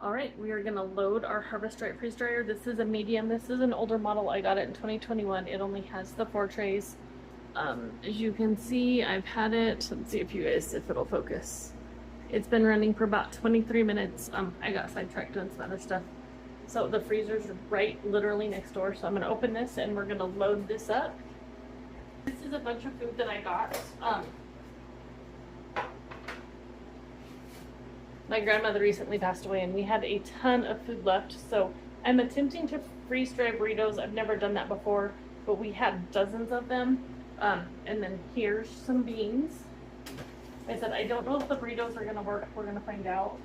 All right, we are gonna load our Harvest Right freeze dryer. This is a medium. This is an older model. I got it in 2021. It only has the 4 trays. As you can see, I've had it. Let's see if it'll focus. It's been running for about 23 minutes. I got sidetracked doing some other stuff. So the freezer's right literally next door. So I'm gonna open this and we're gonna load this up. This is a bunch of food that I got. My grandmother recently passed away and we had a ton of food left. So I'm attempting to freeze dry burritos. I've never done that before, but we had dozens of them. And then here's some beans. I said, I don't know if the burritos are gonna work. We're gonna find out.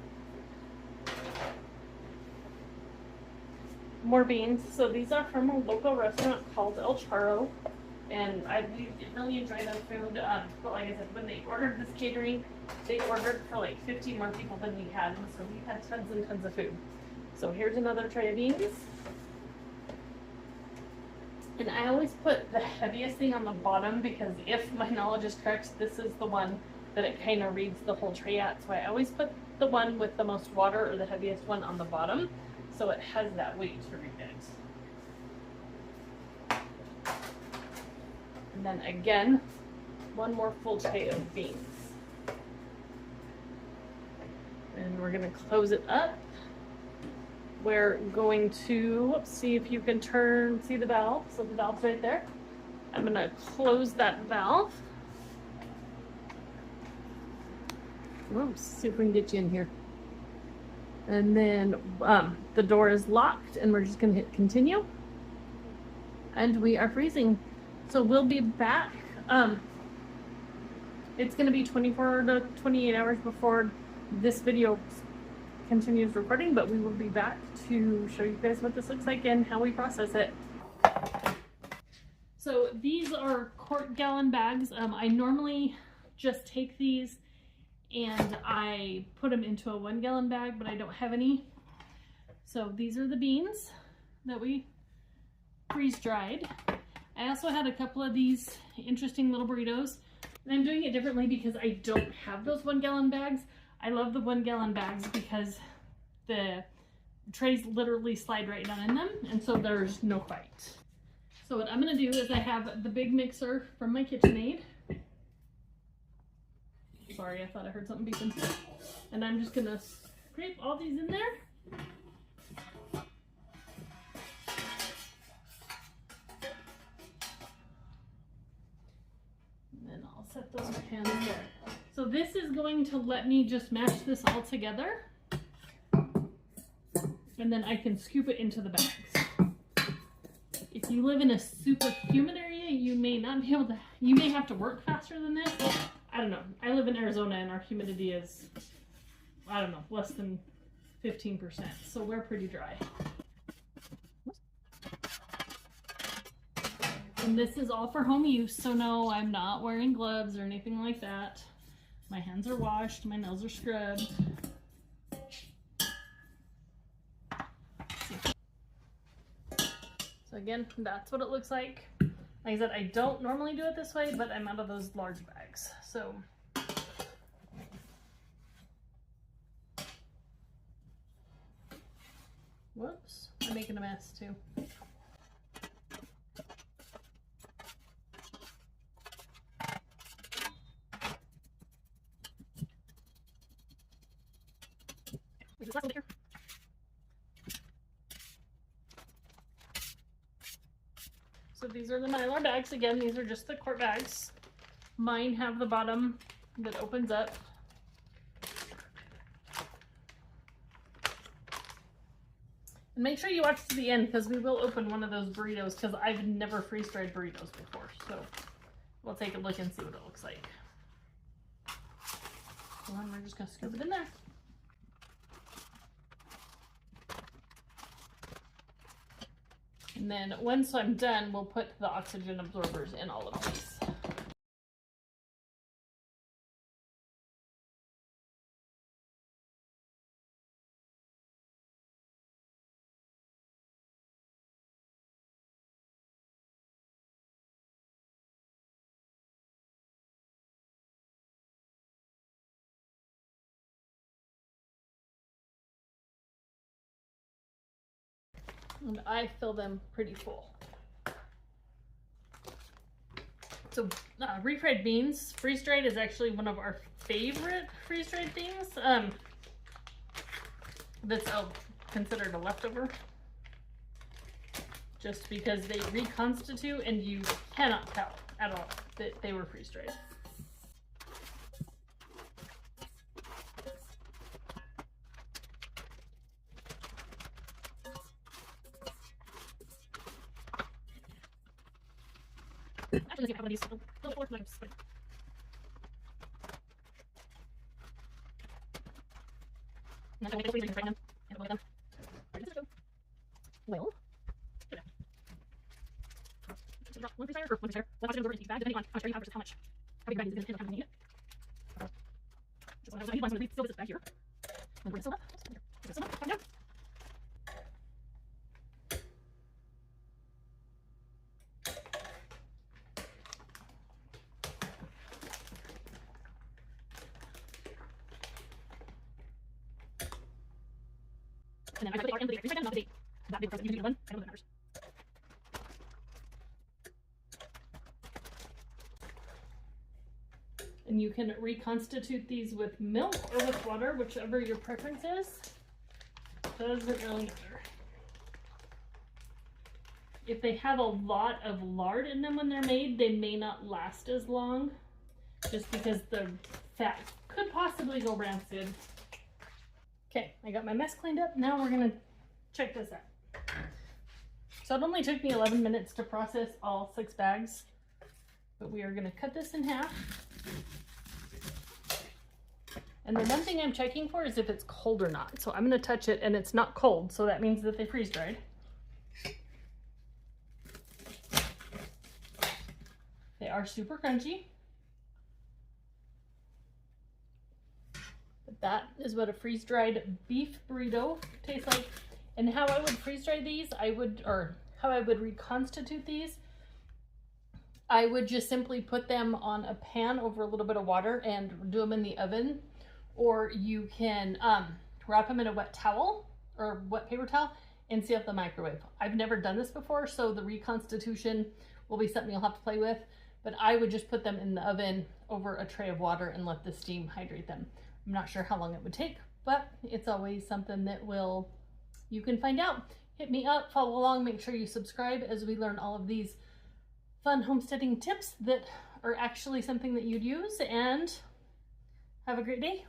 More beans. So these are from a local restaurant called El Charro. And we did really enjoy their food. But like I said, when they ordered this catering, they ordered for like 50 more people than we had. And so we had tons and tons of food. So here's another tray of beans. And I always put the heaviest thing on the bottom because if my knowledge is correct, this is the one that it kind of reads the whole tray at. So I always put the one with the most water or the heaviest one on the bottom so it has that weight to read it. And then again, one more full tray of beans. And we're gonna close it up. We're going to see if you can see the valve. So the valve's right there. I'm gonna close that valve. Oops, see if we can get you in here. And then the door is locked and we're just gonna hit continue. And we are freezing. So we'll be back. It's gonna be 24 to 28 hours before this video continues recording, but we will be back to show you guys what this looks like and how we process it. So these are quart gallon bags. I normally just take these and I put them into a 1 gallon bag, but I don't have any. So these are the beans that we freeze dried. I also had a couple of these interesting little burritos, and I'm doing it differently because I don't have those 1 gallon bags. I love the 1 gallon bags because the trays literally slide right down in them, and so there's no fight. So what I'm gonna do is I have the big mixer from my KitchenAid. Sorry, I thought I heard something beeping. And I'm just gonna scrape all these in there. And then I'll set those pans there. So this is going to let me just mash this all together. And then I can scoop it into the bags. If you live in a super humid area, you may not be able to, you may have to work faster than this. I don't know. I live in Arizona and our humidity is, I don't know, less than 15%. So we're pretty dry. And this is all for home use. So no, I'm not wearing gloves or anything like that. My hands are washed, my nails are scrubbed. So again, that's what it looks like. Like I said, I don't normally do it this way, but I'm out of those large bags. So whoops, I'm making a mess too. So these are the Mylar bags. Again, these are just the quart bags. Mine have the bottom that opens up. And make sure you watch to the end because we will open one of those burritos because I've never freeze-dried burritos before. So we'll take a look and see what it looks like. So we're just gonna scoop it in there. And then once I'm done, we'll put the oxygen absorbers in all of these. And I fill them pretty full. So refried beans, freeze-dried is actually one of our favorite freeze-dried things. That's considered a leftover. Just because they reconstitute and you cannot tell at all that they were freeze-dried. Actually, let's get one of these a little bit more. And I'm going to freeze them and boil them. Well, one freezer or one freezer. One freezer over in each bag, depending on how much you have versus how big bag is going to end up having in it. Just I need one to leave still this bag here. And bring this up. This up. Come down. And then I put the end of the freezer, not the date. That big present, you can one. I know that matters. And you can reconstitute these with milk or with water, whichever your preference is. Doesn't really matter. If they have a lot of lard in them when they're made, they may not last as long, just because the fat could possibly go rancid. Okay, I got my mess cleaned up. Now we're gonna check this out. So it only took me 11 minutes to process all 6 bags, but we are gonna cut this in half. And the one thing I'm checking for is if it's cold or not. So I'm gonna touch it and it's not cold, so that means that they freeze dried. They are super crunchy. But that is what a freeze-dried beef burrito tastes like. And how I would freeze-dry these, how I would reconstitute these, I would just simply put them on a pan over a little bit of water and do them in the oven. Or you can wrap them in a wet towel or wet paper towel and seal up the microwave. I've never done this before, so the reconstitution will be something you'll have to play with. But I would just put them in the oven over a tray of water and let the steam hydrate them. I'm not sure how long it would take, but it's always something that you can find out. Hit me up, follow along, make sure you subscribe as we learn all of these fun homesteading tips that are actually something that you'd use, and have a great day.